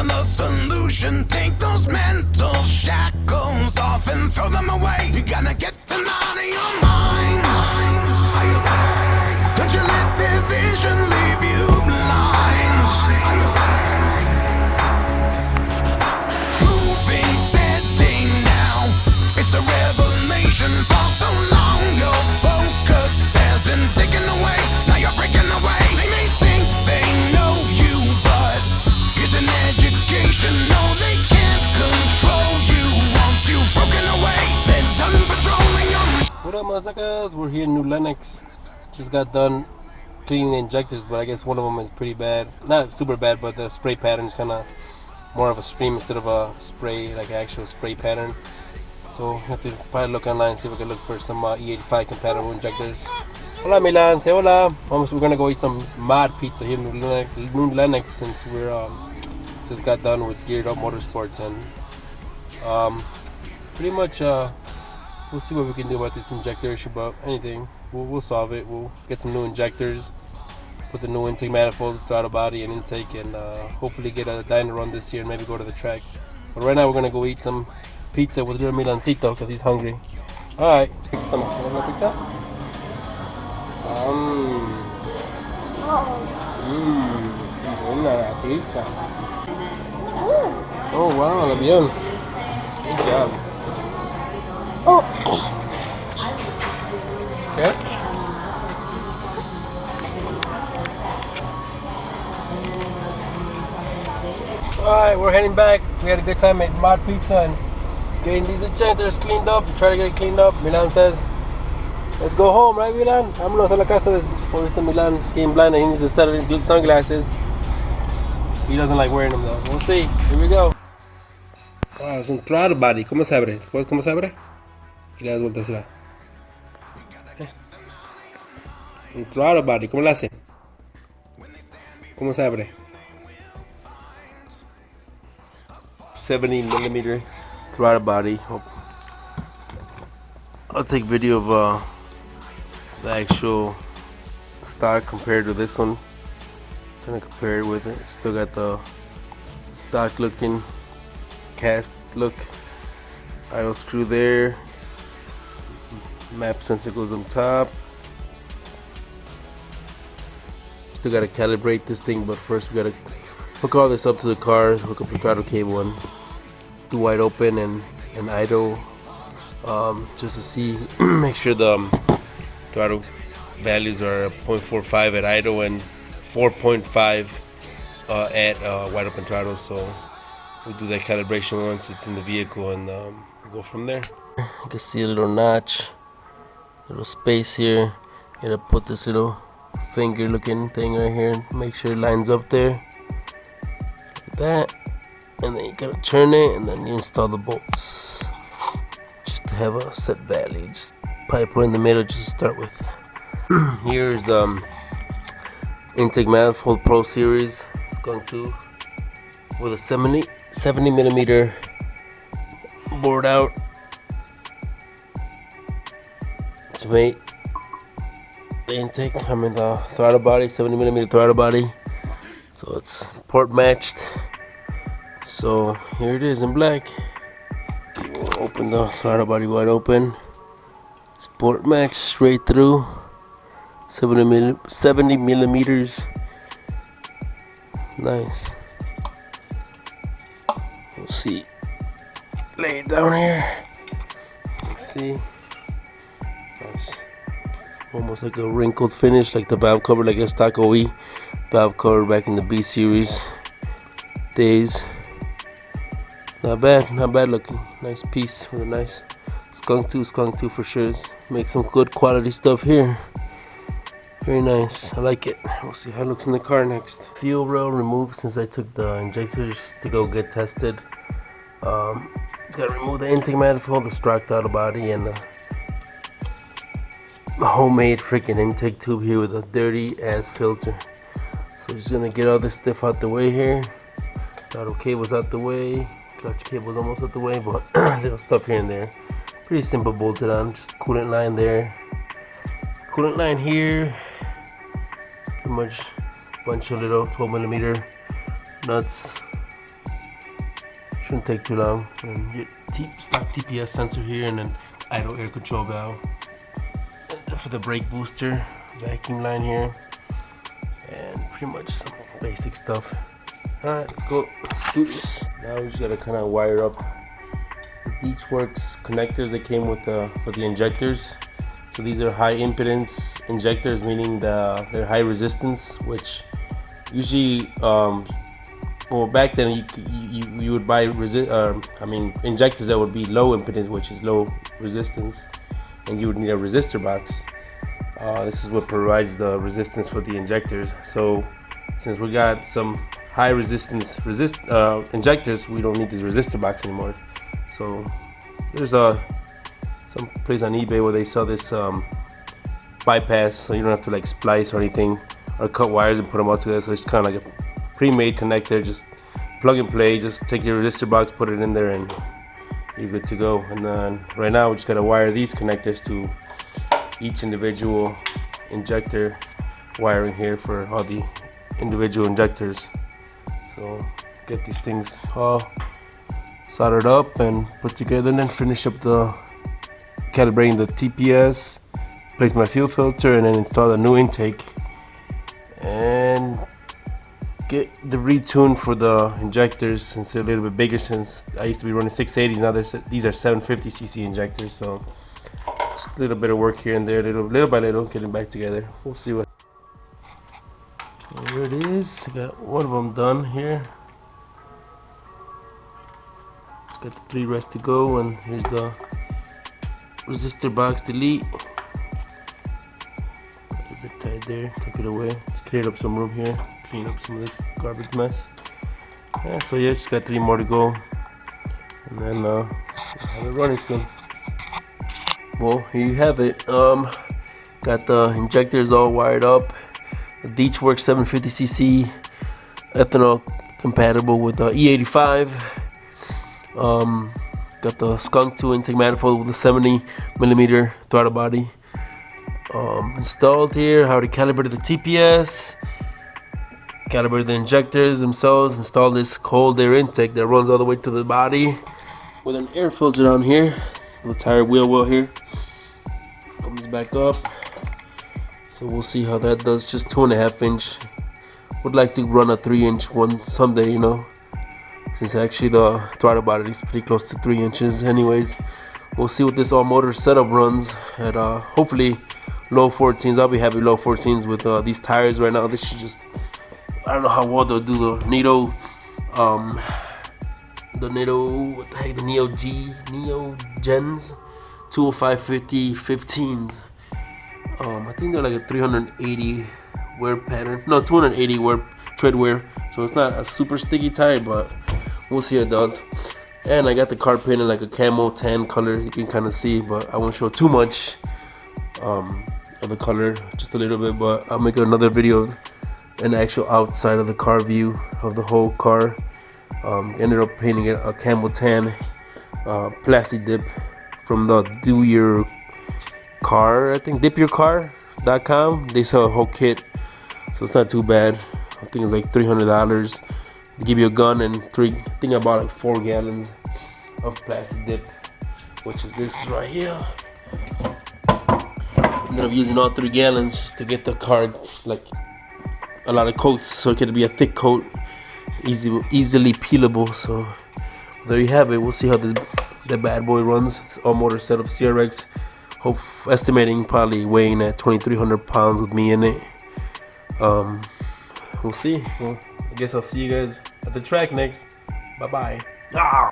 you're the solution. Take those mental shackles off and throw them away. You gotta get them out of your mind. Could you let their vision leave you blind? Moving steady now, it's a revelation. For so long your focus has been taken away. Now you're breaking away. They may think they know you, but it's an education. No, they can't control you. Once you've broken away, they're done patrolling your. What up, motherfuckers? We're here in New Lenox. Just got done cleaning the injectors, but I guess one of them is pretty bad. Not super bad, but the spray pattern is kind of more of a stream instead of a spray, like an actual spray pattern. So I have to probably look online and see if we can look for some E85 compatible injectors. Hola Milan, say hola. We're gonna go eat some mod pizza here in New Lenox since we're just got done with Geared Up Motorsports, and pretty much we'll see what we can do about this injector issue, but anything, we'll solve it. We'll get some new injectors, put the new intake manifold, throttle body and intake, and hopefully get a dyno run this year and maybe go to the track. But right now we're gonna go eat some pizza with little Milancito because he's hungry. Alright. Pizza? Buena la pizza. Oh wow, la bien. Good job. Okay. Alright, we're heading back. We had a good time at Mod Pizza and getting these injectors cleaned up. Try to get it cleaned up. Milan says, let's go home, right Milan? Vámonos a la casa de Milan. He's getting blind and he needs to set good sunglasses. He doesn't like wearing them though. We'll see. Here we go. Wow, es un throttle body. ¿Cómo se abre? ¿Cómo se abre? Y le das vueltas así. Un throttle body. ¿Cómo lo hace? ¿Cómo se abre? 70mm throttle body. I'll take video of the actual stock compared to this one. Trying to compare it with it. Still got the stock looking cast look. Idle screw there. Map sensor goes on top. Still gotta calibrate this thing, but first we gotta hook all this up to the car, hook up the throttle cable and do wide open and idle, just to see, make sure the throttle values are 0.45 at idle and 4.5 at wide open throttle. So we'll do that calibration once it's in the vehicle and we'll go from there. You can see a little notch, little space here. You gotta put this little finger looking thing right here and make sure it lines up there like that, and then you gotta turn it and then you install the bolts just to have a set value. Just probably put in the middle just to start with. Here's the intake manifold Pro Series. It's going to with a 70mm bored out to make the intake. I mean the throttle body, 70mm throttle body, so it's port matched. So here it is in black. We'll open the throttle body wide open. It's port matched straight through. 70mm. Nice. We'll see. Lay it down here. Let's see. Nice. Almost like a wrinkled finish, like the valve cover, like a stock OE valve cover back in the B series days. Not bad looking. Nice piece with a nice skunk tooth for sure. Make some good quality stuff here. Very nice. I like it. We'll see how it looks in the car next. Fuel rail removed since I took the injectors to go get tested. Just gotta remove the intake manifold, the stock throttle body, and the homemade freaking intake tube here with a dirty ass filter. So just gonna get all this stuff out the way here. Throttle cable's out the way. Clutch cable's almost out the way, but little stuff here and there. Pretty simple bolted on. Just coolant line there. Coolant line here. Pretty much bunch of little 12mm nuts shouldn't take too long. And your stock TPS sensor here, and then idle air control valve for the brake booster, vacuum line here, and pretty much some basic stuff. Alright, let's go. Let's do this. Now we just gotta kind of wire up the Beachworks connectors that came with for the injectors. So these are high impedance injectors, meaning they're high resistance, which usually, well, back then you would buy injectors that would be low impedance, which is low resistance, and you would need a resistor box. This is what provides the resistance for the injectors. So since we got some high resistance injectors, we don't need this resistor box anymore. So there's some place on eBay where they sell this bypass, so you don't have to like splice or anything or cut wires and put them all together. So it's kind of like a pre-made connector, just plug and play. Just take your resistor box, put it in there, and you're good to go. And then right now we just gotta wire these connectors to each individual injector wiring here for all the individual injectors. So get these things all soldered up and put together, and then finish up the calibrating the TPS, place my fuel filter, and then install a new intake and get the retune for the injectors, since they're a little bit bigger. Since I used to be running 680s, now these are 750cc injectors. So just a little bit of work here and there, little by little, getting back together. We'll see what. There it is. I got one of them done here. It's got the 3 rests to go, and here's the resistor box delete. Is it tied there? Took it away. Just cleared up some room here. Clean up some of this garbage mess. Yeah, so yeah, just got 3 more to go, and then we'll have it running soon. Well, here you have it. Got the injectors all wired up. The Beachworks 750cc ethanol compatible with the E85. Got the Skunk 2 intake manifold with a 70mm throttle body installed here. How to calibrate the TPS, calibrate the injectors themselves, install this cold air intake that runs all the way to the body with an air filter down here. The tire wheel well here comes back up. So we'll see how that does. Just 2.5 inch. Would like to run a 3-inch one someday, you know, since actually the throttle body is pretty close to 3 inches anyways. We'll see what this all motor setup runs at hopefully low 14s. I'll be happy low 14s with these tires right now. This should just, I don't know how well they'll do the Neo what the heck, the Neo Gens 205/50 15s. I think they're like a 380 wear pattern. No, 280 wear tread wear. So it's not a super sticky tire, but we'll see how it does. And I got the car painted like a camo tan color, you can kind of see, but I won't show too much of the color, just a little bit. But I'll make another video of an actual outside of the car view of the whole car. Ended up painting it a camo tan plastic dip from the Do Your Car, I think dipyourcar.com. They sell a whole kit, so it's not too bad. I think it's like $300. They give you a gun and I think I bought like 4 gallons of plastic dip, which is this right here. Ended up using all 3 gallons just to get the car like a lot of coats, so it could be a thick coat, easily peelable. So there you have it. We'll see how that bad boy runs. It's all motor setup CRX. Estimating probably weighing at 2,300 pounds with me in it. We'll see. Well, I guess I'll see you guys at the track next. Bye bye.